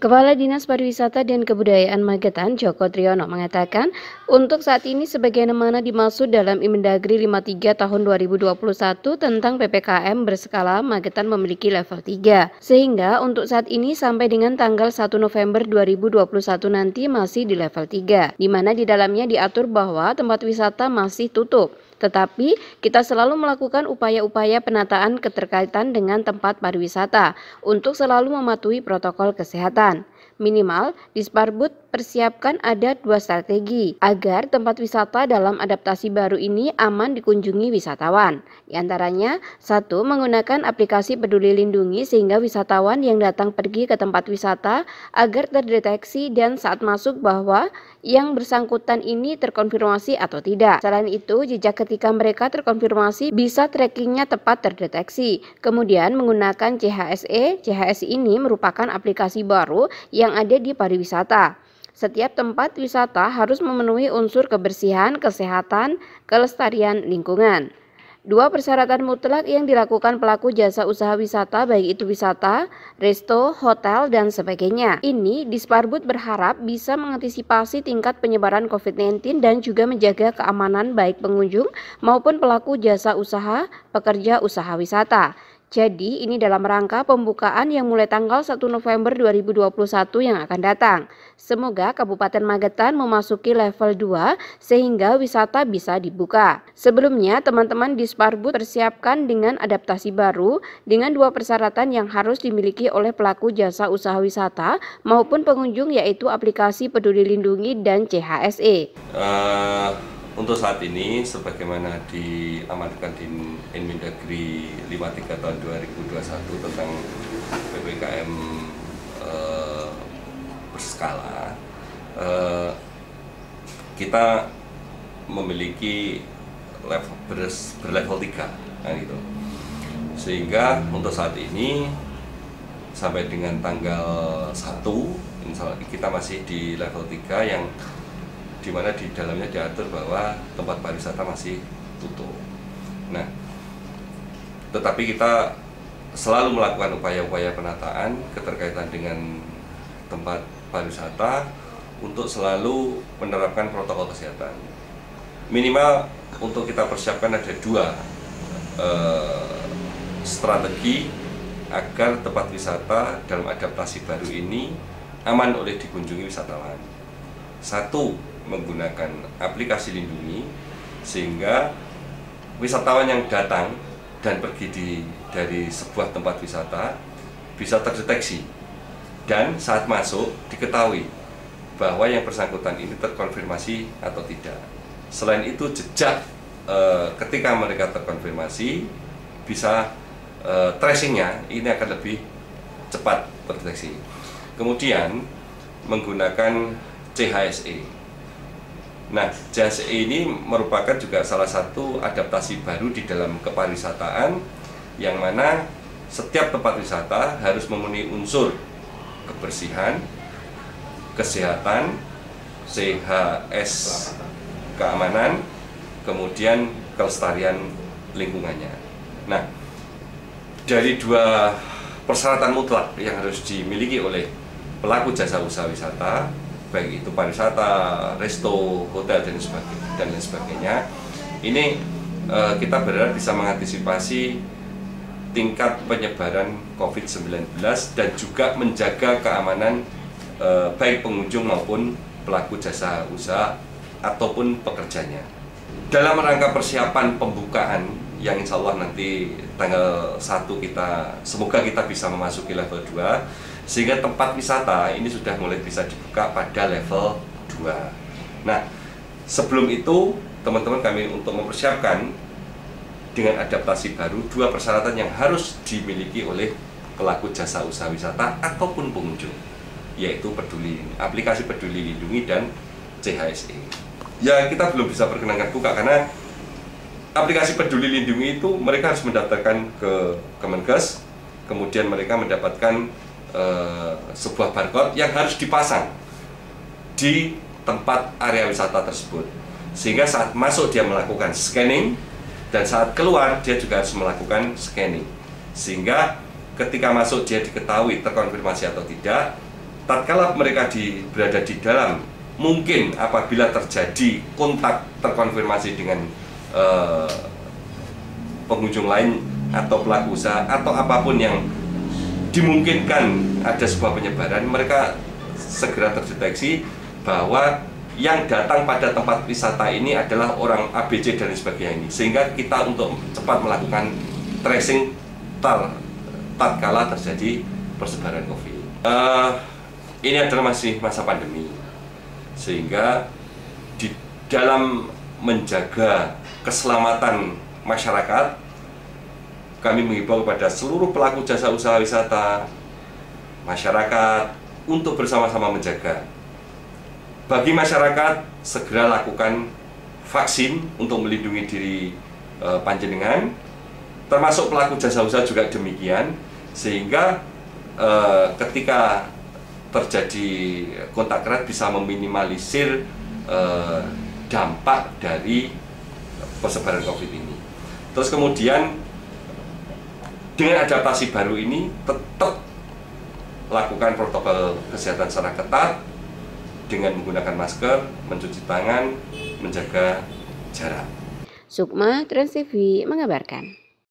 Kepala Dinas Pariwisata dan Kebudayaan Magetan, Joko Triyono, mengatakan untuk saat ini sebagaimana dimaksud dalam Imendagri 53 tahun 2021 tentang PPKM berskala, Magetan memiliki level 3. Sehingga untuk saat ini sampai dengan tanggal 1 November 2021 nanti masih di level 3, di mana di dalamnya diatur bahwa tempat wisata masih tutup. Tetapi kita selalu melakukan upaya-upaya penataan keterkaitan dengan tempat pariwisata untuk selalu mematuhi protokol kesehatan. Minimal, Disparbud persiapkan ada 2 strategi agar tempat wisata dalam adaptasi baru ini aman dikunjungi wisatawan. Di antaranya, 1. Menggunakan aplikasi Peduli Lindungi sehingga wisatawan yang datang pergi ke tempat wisata agar terdeteksi dan saat masuk bahwa yang bersangkutan ini terkonfirmasi atau tidak. Selain itu, jejak ketika mereka terkonfirmasi bisa trackingnya tepat terdeteksi. Kemudian menggunakan CHSE. CHSE ini merupakan aplikasi baru yang ada di pariwisata. Setiap tempat wisata harus memenuhi unsur kebersihan, kesehatan, kelestarian lingkungan. 2 persyaratan mutlak yang dilakukan pelaku jasa usaha wisata, baik itu wisata, resto, hotel, dan sebagainya. Ini Disparbud berharap bisa mengantisipasi tingkat penyebaran COVID-19 dan juga menjaga keamanan baik pengunjung maupun pelaku jasa usaha, pekerja usaha wisata. Jadi ini dalam rangka pembukaan yang mulai tanggal 1 November 2021 yang akan datang. Semoga Kabupaten Magetan memasuki level 2 sehingga wisata bisa dibuka. Sebelumnya teman-teman Disparbud persiapkan dengan adaptasi baru dengan 2 persyaratan yang harus dimiliki oleh pelaku jasa usaha wisata maupun pengunjung, yaitu aplikasi Peduli Lindungi dan CHSE. Untuk saat ini, sebagaimana diamanatkan di Inmendagri 53 tahun 2021 tentang PPKM berskala, kita memiliki berlevel 3, kan gitu. Sehingga untuk saat ini sampai dengan tanggal 1, insya Allah kita masih di level 3 yang dimana di dalamnya diatur bahwa tempat pariwisata masih tutup. Nah, tetapi kita selalu melakukan upaya-upaya penataan keterkaitan dengan tempat pariwisata untuk selalu menerapkan protokol kesehatan. Minimal untuk kita persiapkan ada 2 strategi agar tempat wisata dalam adaptasi baru ini aman oleh dikunjungi wisatawan. 1, menggunakan aplikasi Lindungi sehingga wisatawan yang datang dan pergi dari sebuah tempat wisata bisa terdeteksi dan saat masuk diketahui bahwa yang bersangkutan ini terkonfirmasi atau tidak. Selain itu, jejak ketika mereka terkonfirmasi bisa tracingnya ini akan lebih cepat terdeteksi. Kemudian menggunakan CHSE. Nah, CHSE ini merupakan juga salah satu adaptasi baru di dalam kepariwisataan yang mana setiap tempat wisata harus memenuhi unsur kebersihan, kesehatan, CHS, keamanan, kemudian kelestarian lingkungannya. Nah, dari 2 persyaratan mutlak yang harus dimiliki oleh pelaku jasa usaha wisata, baik itu pariwisata, resto, hotel, dan lain sebagainya, ini kita berharap bisa mengantisipasi tingkat penyebaran COVID-19 dan juga menjaga keamanan baik pengunjung maupun pelaku jasa usaha ataupun pekerjanya. Dalam rangka persiapan pembukaan yang insya Allah nanti tanggal 1 semoga kita bisa memasuki level 2, sehingga tempat wisata ini sudah mulai bisa dibuka pada level 2. Nah, sebelum itu teman-teman kami untuk mempersiapkan dengan adaptasi baru 2 persyaratan yang harus dimiliki oleh pelaku jasa usaha wisata ataupun pengunjung, yaitu aplikasi Peduli Lindungi dan CHSE. Ya, kita belum bisa perkenankan buka karena aplikasi Peduli Lindungi itu mereka harus mendaftarkan ke Kemenkes, kemudian mereka mendapatkan sebuah barcode yang harus dipasang di tempat area wisata tersebut, sehingga saat masuk dia melakukan scanning dan saat keluar dia juga harus melakukan scanning, sehingga ketika masuk dia diketahui terkonfirmasi atau tidak, tatkala mereka berada di dalam, mungkin apabila terjadi kontak terkonfirmasi dengan pengunjung lain atau pelaku usaha atau apapun yang dimungkinkan ada sebuah penyebaran, mereka segera terdeteksi bahwa yang datang pada tempat wisata ini adalah orang ABC dan sebagainya ini, sehingga kita untuk cepat melakukan tracing tatkala terjadi persebaran COVID. Ini adalah masih masa pandemi, sehingga di dalam menjaga keselamatan masyarakat, kami mengimbau kepada seluruh pelaku jasa usaha wisata, masyarakat untuk bersama-sama menjaga. Bagi masyarakat, segera lakukan vaksin untuk melindungi diri panjenengan, termasuk pelaku jasa usaha juga demikian, sehingga ketika terjadi kontak erat bisa meminimalisir dampak dari persebaran COVID ini. Terus kemudian dengan adaptasi baru ini tetap lakukan protokol kesehatan secara ketat dengan menggunakan masker, mencuci tangan, menjaga jarak. Sukma, Trans TV mengabarkan.